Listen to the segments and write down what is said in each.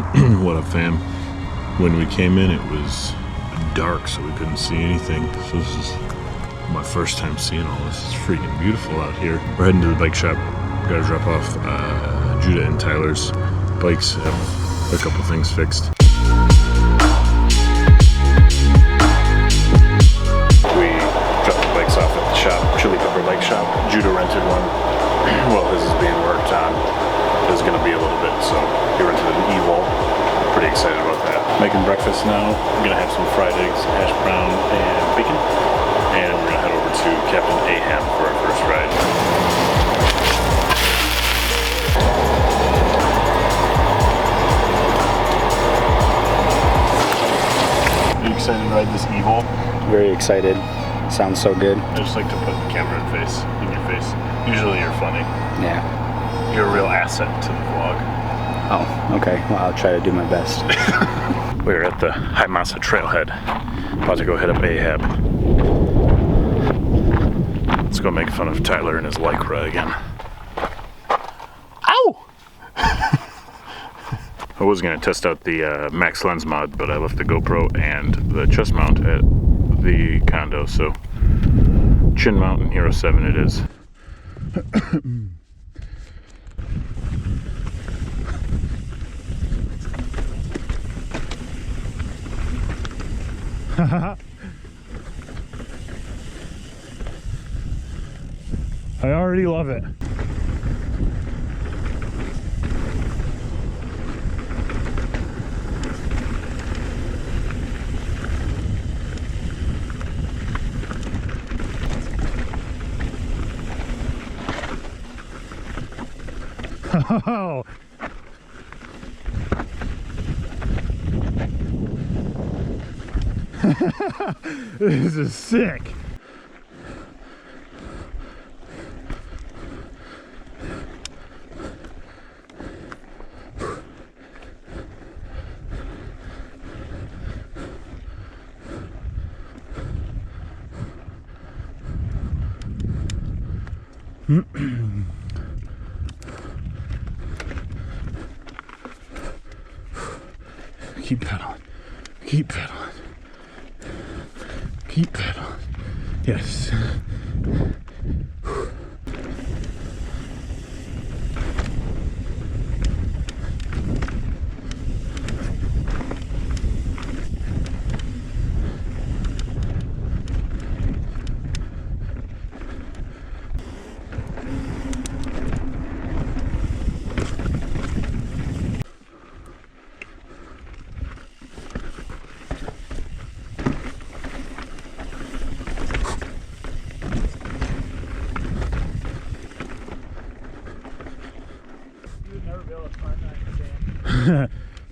What up, fam? When we came in, it was dark, so we couldn't see anything. So this is my first time seeing all this. It's freaking beautiful out here. We're heading to the bike shop. Gotta drop off Judah and Tyler's bikes. Have a couple things fixed. We dropped the bikes off at the shop, Chili Pepper Bike Shop. Judah rented one. Well, his is being worked on. There's gonna be a little bit, so he rented an E-Wall. Pretty excited about that. Making breakfast now. I'm gonna have some fried eggs, hash brown, and bacon. And we're gonna head over to Captain Ahab for our first ride. Are you excited to ride this E-Wall? Very excited. Sounds so good. I just like to put the camera in your face. Usually you're funny. Yeah. You're a real asset to the vlog. Oh, okay. Well, I'll try to do my best. We're at the Hymasa trailhead. About to go hit up Ahab. Let's go make fun of Tyler and his Lycra again. Ow! I was going to test out the max lens mod, but I left the GoPro and the chest mount at the condo, so chin mount and Hero 7 it is. I already love it. Oh. This is sick. Keep pedaling. Keep pedaling. Keep pedaling. Yes.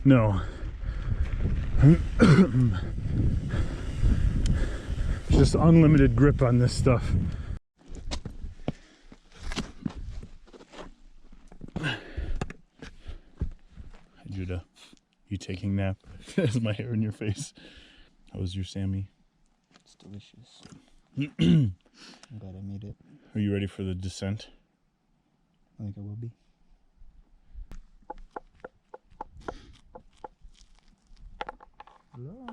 No. Just unlimited grip on this stuff. Hi, Judah. You taking nap? There's my hair in your face. How was your Sammy? It's delicious. I'm glad I made it. Are you ready for the descent? I think I will be. Hello?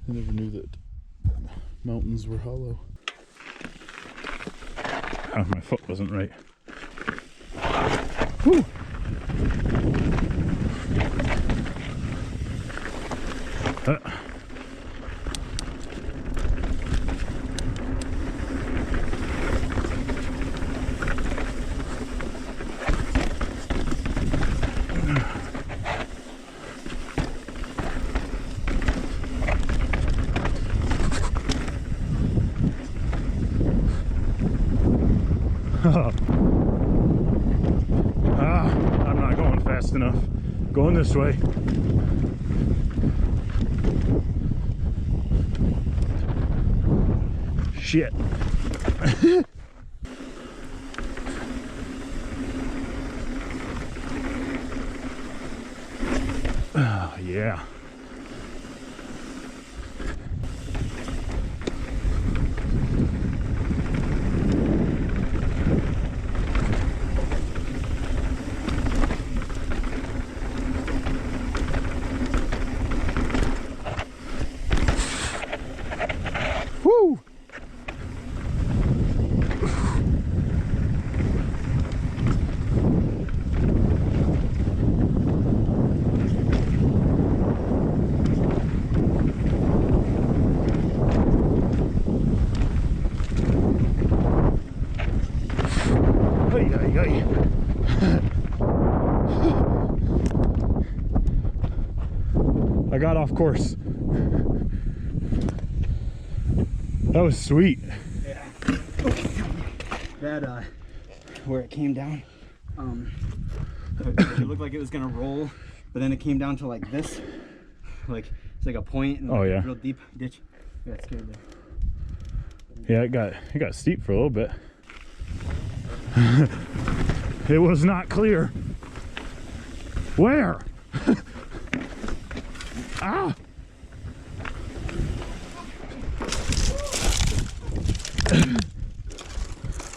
I never knew that mountains were hollow. Oh, my foot wasn't right. Whew. I'm not going fast enough. Going this way. Shit. Oh, yeah. I got off course. That was sweet. Yeah. That where it came down, it looked like it was gonna roll, but then it came down to like this, like it's like a point and like a real deep ditch. I got scared there. Yeah, it got steep for a little bit. It was not clear. Where? Ah!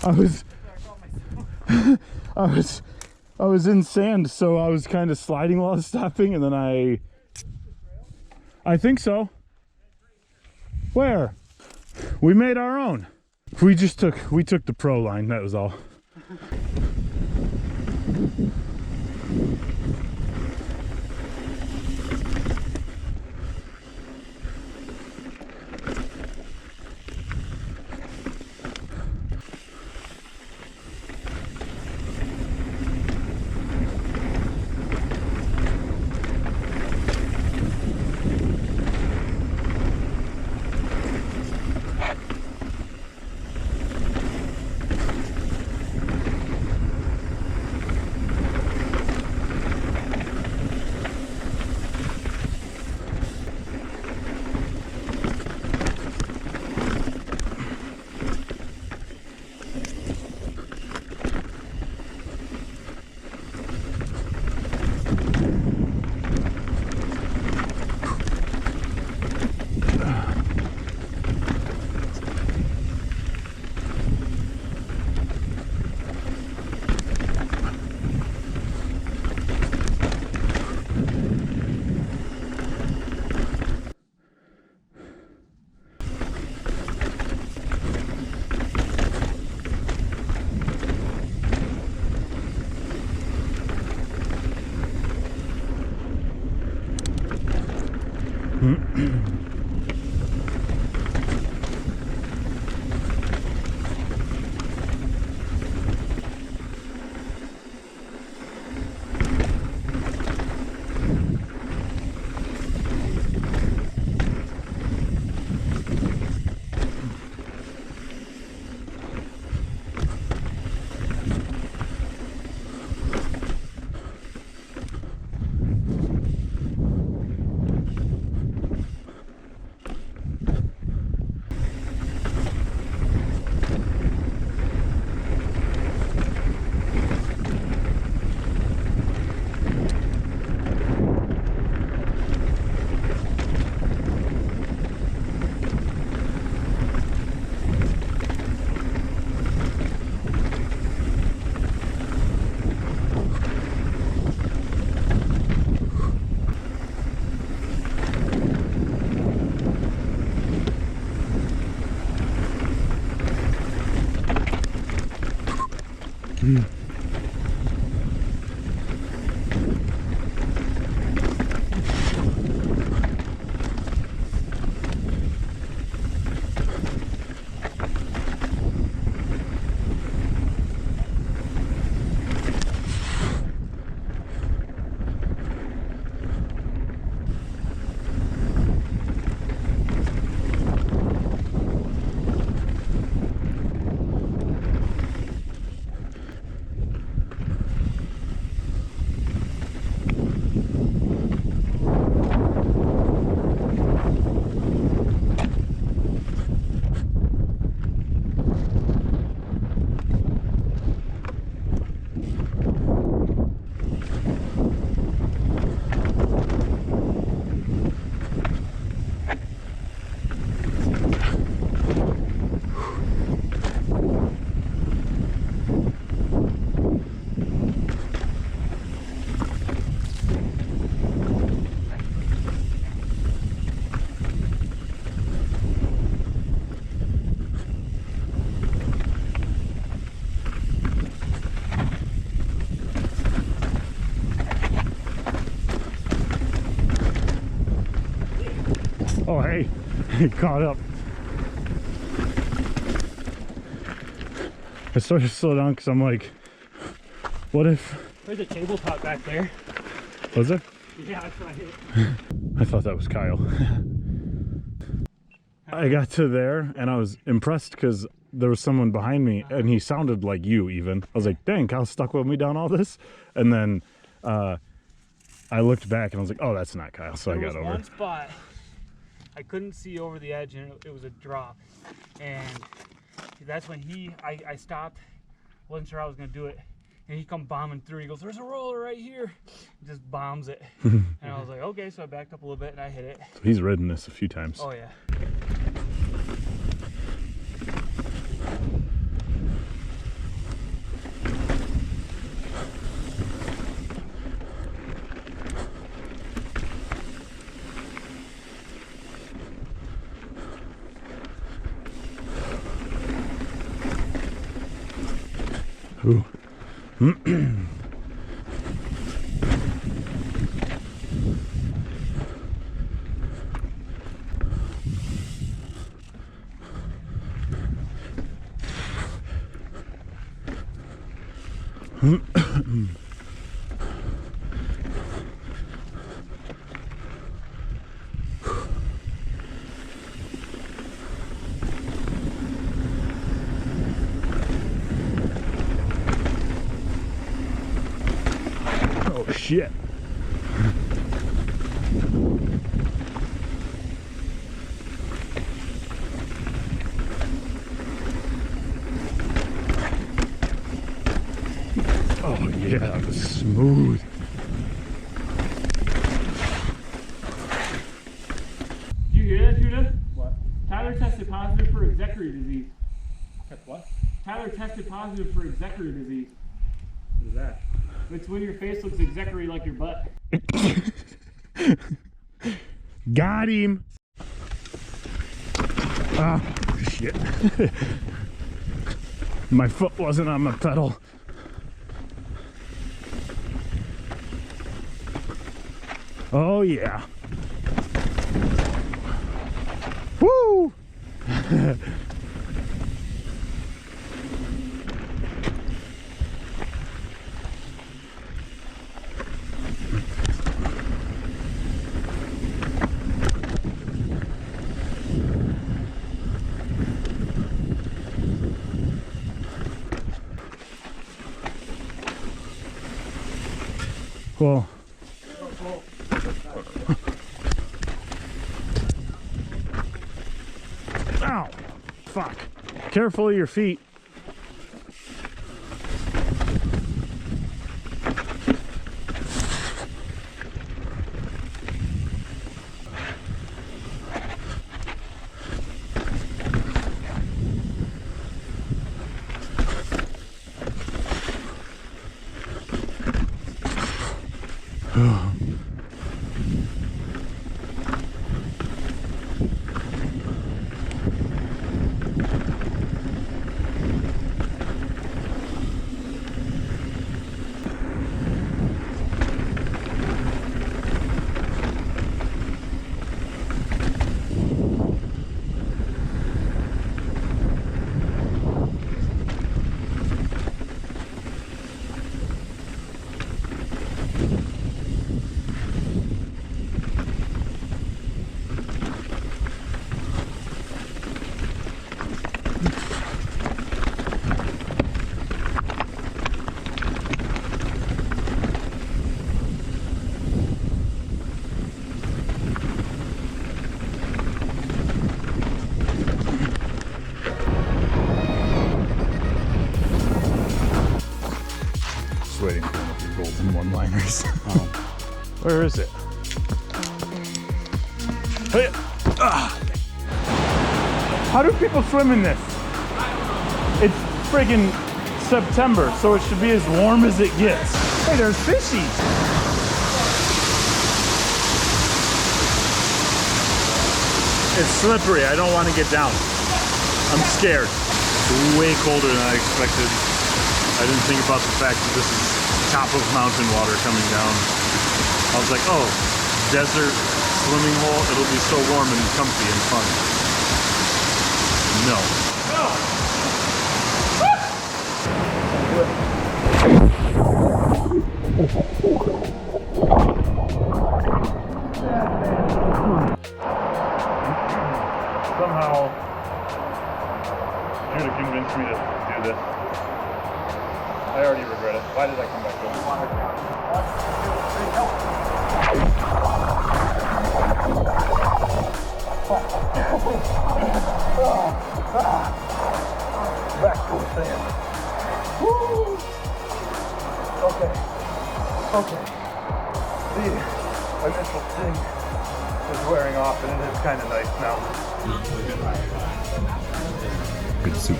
I was in sand, so I was kind of sliding while I was stopping, and then I think so. Where? We made our own. We took the pro line, that was all. Oh, hey, it caught up. I started to slow down because I'm like, what if... There's a tabletop back there. Was there? Yeah, that's what I hit. I thought that was Kyle. I got to there and I was impressed because there was someone behind me and he sounded like you even. I was like, dang, Kyle stuck with me down all this. And then I looked back and I was like, oh, that's not Kyle. So I got over. There was one spot I couldn't see over the edge and it was a drop. And that's when I stopped, wasn't sure I was going to do it. And he come bombing through. He goes, there's a roller right here. He just bombs it. And I was like, okay. So I backed up a little bit and I hit it. So he's ridden this a few times. Oh, yeah. Ooh. Oh shit. Oh yeah, that was smooth. Did you hear that, Judah? What? Tyler tested positive for executive disease. What? Tyler tested positive for executive disease. What is that? It's when your face looks exactly like your butt. Got him. Ah, shit. My foot wasn't on my pedal. Oh yeah. Woo! Well, ow, fuck. Careful of your feet. Waiting for one of your golden one-liners. Oh. Where is it? Hey. Ah. How do people swim in this? It's friggin' September, so it should be as warm as it gets. Hey, there's fishies. It's slippery. I don't want to get down. I'm scared. It's way colder than I expected. I didn't think about the fact that this is top of mountain water coming down. I was like, oh, desert swimming hole, it'll be so warm and comfy and fun. No. Why did I come back down? Back to the sand. Woo! Okay. Okay. The initial sting is wearing off and it is kind of nice now. Good soup.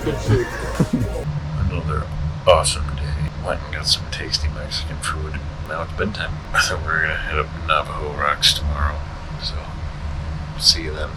Another awesome day. Went and got some tasty Mexican food. Now it's bedtime. I think we're gonna head up to Navajo Rocks tomorrow. So, see you then.